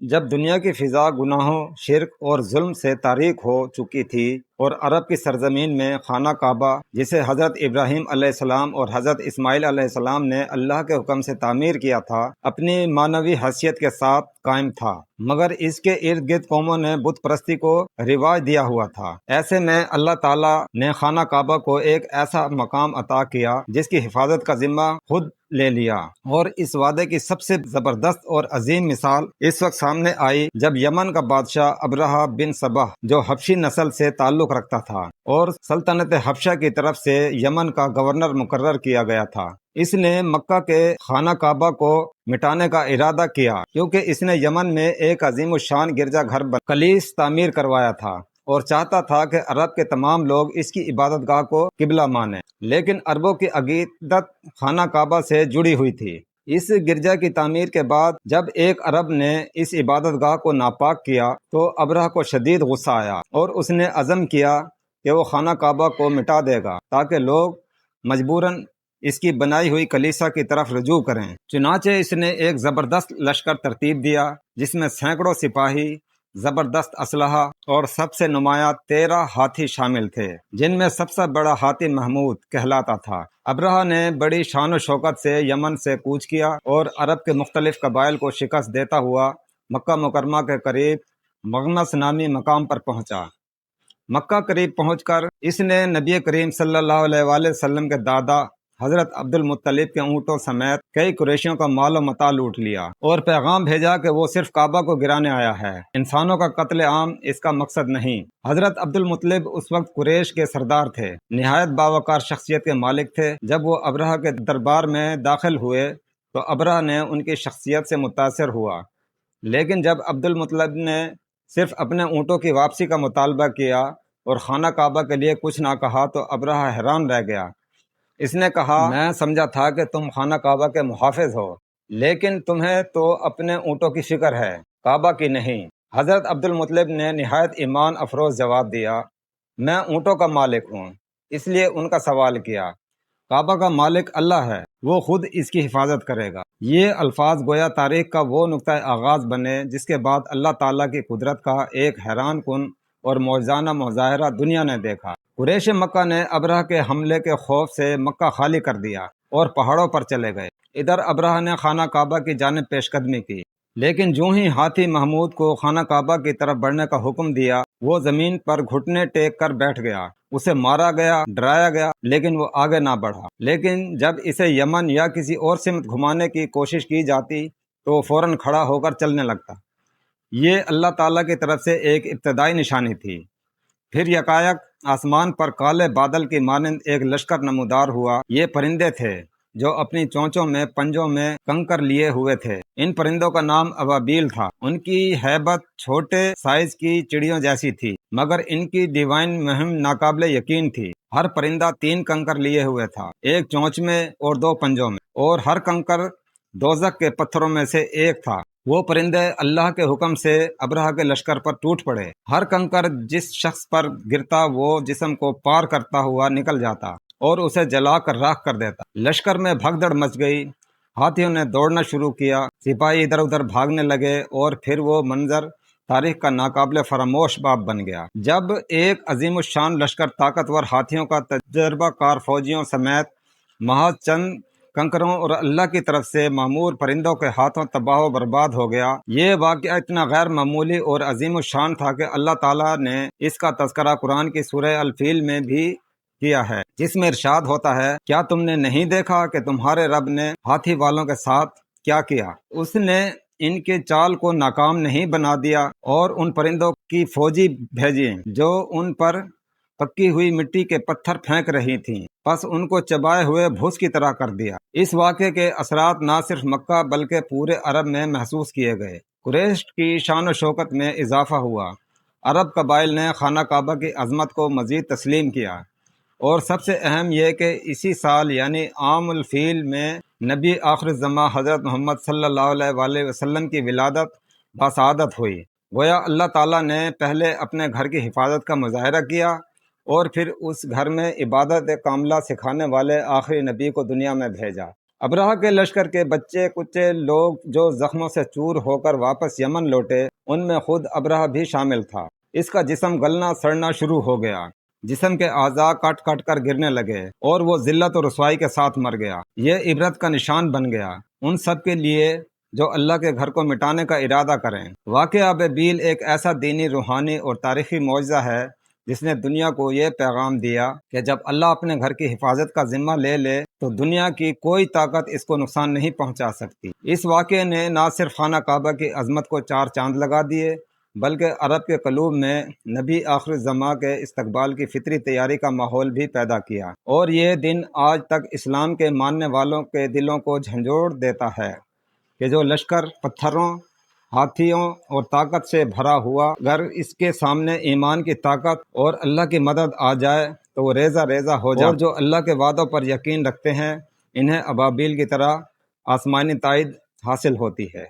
جب دنیا کی فضا گناہوں، شرک اور ظلم سے تاریک ہو چکی تھی اور عرب کی سرزمین میں خانہ کعبہ، جسے حضرت ابراہیم علیہ السلام اور حضرت اسماعیل علیہ السلام نے اللہ کے حکم سے تعمیر کیا تھا، اپنی معنوی حیثیت کے ساتھ قائم تھا، مگر اس کے ارد گرد قوموں نے بت پرستی کو رواج دیا ہوا تھا۔ ایسے میں اللہ تعالیٰ نے خانہ کعبہ کو ایک ایسا مقام عطا کیا جس کی حفاظت کا ذمہ خود لے لیا، اور اس وعدے کی سب سے زبردست اور عظیم مثال اس وقت سامنے آئی جب یمن کا بادشاہ ابرہہ بن صبح، جو حبشی نسل سے تعلق رکھتا تھا اور سلطنت حبشہ کی طرف سے یمن کا گورنر مقرر کیا گیا تھا، اس نے مکہ کے خانہ کعبہ کو مٹانے کا ارادہ کیا، کیونکہ اس نے یمن میں ایک عظیم الشان گرجا گھر کلیس تعمیر کروایا تھا اور چاہتا تھا کہ عرب کے تمام لوگ اس کی عبادت گاہ کو قبلہ مانیں۔ لیکن عربوں کی عقیدت خانہ کعبہ سے جڑی ہوئی تھی۔ اس گرجا کی تعمیر کے بعد جب ایک عرب نے اس عبادت گاہ کو ناپاک کیا تو ابرہہ کو شدید غصہ آیا اور اس نے عزم کیا کہ وہ خانہ کعبہ کو مٹا دے گا تاکہ لوگ مجبوراً اس کی بنائی ہوئی کلیسا کی طرف رجوع کریں۔ چنانچہ اس نے ایک زبردست لشکر ترتیب دیا جس میں سینکڑوں سپاہی، زبردست اسلحہ اور سب سے نمایاں 13 ہاتھی شامل تھے، جن میں سب سے بڑا ہاتھی محمود کہلاتا تھا۔ ابرہہ نے بڑی شان و شوکت سے یمن سے کوچ کیا اور عرب کے مختلف قبائل کو شکست دیتا ہوا مکہ مکرمہ کے قریب مغنس نامی مقام پر پہنچا۔ مکہ قریب پہنچ کر اس نے نبی کریم صلی اللہ علیہ وآلہ وسلم کے دادا حضرت عبد المطلب کے اونٹوں سمیت کئی قریشیوں کا مال و متاع لوٹ لیا اور پیغام بھیجا کہ وہ صرف کعبہ کو گرانے آیا ہے، انسانوں کا قتل عام اس کا مقصد نہیں۔ حضرت عبد المطلب اس وقت قریش کے سردار تھے، نہایت باوقار شخصیت کے مالک تھے۔ جب وہ ابرہہ کے دربار میں داخل ہوئے تو ابرہہ نے ان کی شخصیت سے متاثر ہوا، لیکن جب عبد المطلب نے صرف اپنے اونٹوں کی واپسی کا مطالبہ کیا اور خانہ کعبہ کے لیے کچھ نہ کہا تو ابرہہ حیران رہ گیا۔ اس نے کہا، میں سمجھا تھا کہ تم خانہ کعبہ کے محافظ ہو، لیکن تمہیں تو اپنے اونٹوں کی فکر ہے، کعبہ کی نہیں۔ حضرت عبد المطلب نے نہایت ایمان افروز جواب دیا، میں اونٹوں کا مالک ہوں، اس لیے ان کا سوال کیا۔ کعبہ کا مالک اللہ ہے، وہ خود اس کی حفاظت کرے گا۔ یہ الفاظ گویا تاریخ کا وہ نقطہ آغاز بنے جس کے بعد اللہ تعالیٰ کی قدرت کا ایک حیران کن اور معجزانہ مظاہرہ دنیا نے دیکھا۔ قریش مکہ نے ابرہہ کے حملے کے خوف سے مکہ خالی کر دیا اور پہاڑوں پر چلے گئے۔ ادھر ابرہہ نے خانہ کعبہ کی جانب پیش قدمی کی، لیکن جو ہی ہاتھی محمود کو خانہ کعبہ کی طرف بڑھنے کا حکم دیا، وہ زمین پر گھٹنے ٹیک کر بیٹھ گیا۔ اسے مارا گیا، ڈرایا گیا، لیکن وہ آگے نہ بڑھا۔ لیکن جب اسے یمن یا کسی اور سمت گھمانے کی کوشش کی جاتی تو وہ فوراً کھڑا ہو کر چلنے لگتا۔ یہ اللہ تعالیٰ کی طرف سے ایک ابتدائی نشانی تھی۔ پھر یکایک آسمان پر کالے بادل کی مانند ایک لشکر نمودار ہوا۔ یہ پرندے تھے جو اپنی چونچوں میں پنجوں میں کنکر لیے ہوئے تھے۔ ان پرندوں کا نام ابابیل تھا۔ ان کی ہیبت چھوٹے سائز کی چڑیوں جیسی تھی، مگر ان کی ڈیوائن مہم ناقابل یقین تھی۔ ہر پرندہ 3 کنکر لیے ہوئے تھا، ایک چونچ میں اور 2 پنجوں میں، اور ہر کنکر دوزخ کے پتھروں میں سے ایک تھا۔ وہ پرندے اللہ کے حکم سے ابرہہ کے لشکر پر ٹوٹ پڑے۔ ہر کنکر جس شخص پر گرتا وہ جسم کو پار کرتا ہوا نکل جاتا اور اسے جلا کر راکھ کر دیتا۔ لشکر میں بھگدڑ مچ گئی، ہاتھیوں نے دوڑنا شروع کیا، سپاہی ادھر ادھر بھاگنے لگے، اور پھر وہ منظر تاریخ کا ناقابل فراموش باب بن گیا جب ایک عظیم الشان لشکر طاقتور ہاتھیوں کا تجربہ کار فوجیوں سمیت محض چند کنکروں اور اللہ کی طرف سے معمور پرندوں کے ہاتھوں تباہ و برباد ہو گیا۔ یہ واقعہ اتنا غیر معمولی اور عظیم الشان تھا کہ اللہ تعالیٰ نے اس کا تذکرہ قرآن کی سورہ الفیل میں بھی کیا ہے، جس میں ارشاد ہوتا ہے، کیا تم نے نہیں دیکھا کہ تمہارے رب نے ہاتھی والوں کے ساتھ کیا کیا؟ اس نے ان کے چال کو ناکام نہیں بنا دیا اور ان پرندوں کی فوجی بھیجی جو ان پر پکی ہوئی مٹی کے پتھر پھینک رہی تھیں، پس ان کو چبائے ہوئے بھوس کی طرح کر دیا۔ اس واقعے کے اثرات نہ صرف مکہ بلکہ پورے عرب میں محسوس کیے گئے۔ قریش کی شان و شوکت میں اضافہ ہوا، عرب قبائل نے خانہ کعبہ کی عظمت کو مزید تسلیم کیا، اور سب سے اہم یہ کہ اسی سال یعنی عام الفیل میں نبی آخر الزماں حضرت محمد صلی اللہ علیہ وآلہ وسلم کی ولادت بسعادت ہوئی۔ گویا اللہ تعالیٰ نے پہلے اپنے گھر کی حفاظت کا مظاہرہ کیا اور پھر اس گھر میں عبادت کاملہ سکھانے والے آخری نبی کو دنیا میں بھیجا۔ ابرہہ کے لشکر کے بچے کچے لوگ جو زخموں سے چور ہو کر واپس یمن لوٹے، ان میں خود ابرہہ بھی شامل تھا۔ اس کا جسم گلنا سڑنا شروع ہو گیا، جسم کے اعضاء کٹ کٹ کر گرنے لگے اور وہ ذلت و رسوائی کے ساتھ مر گیا۔ یہ عبرت کا نشان بن گیا ان سب کے لیے جو اللہ کے گھر کو مٹانے کا ارادہ کریں۔ واقعہ ابیل ایک ایسا دینی، روحانی اور تاریخی معجزہ ہے جس نے دنیا کو یہ پیغام دیا کہ جب اللہ اپنے گھر کی حفاظت کا ذمہ لے لے تو دنیا کی کوئی طاقت اس کو نقصان نہیں پہنچا سکتی۔ اس واقعے نے نہ صرف خانہ کعبہ کی عظمت کو چار چاند لگا دیے، بلکہ عرب کے قلوب میں نبی آخر الزماں کے استقبال کی فطری تیاری کا ماحول بھی پیدا کیا، اور یہ دن آج تک اسلام کے ماننے والوں کے دلوں کو جھنجھوڑ دیتا ہے کہ جو لشکر پتھروں، ہاتھیوں اور طاقت سے بھرا ہوا، اگر اس کے سامنے ایمان کی طاقت اور اللہ کی مدد آ جائے تو وہ ریزہ ریزہ ہو جائے۔ اور جو اللہ کے وعدوں پر یقین رکھتے ہیں، انہیں ابابیل کی طرح آسمانی تائید حاصل ہوتی ہے۔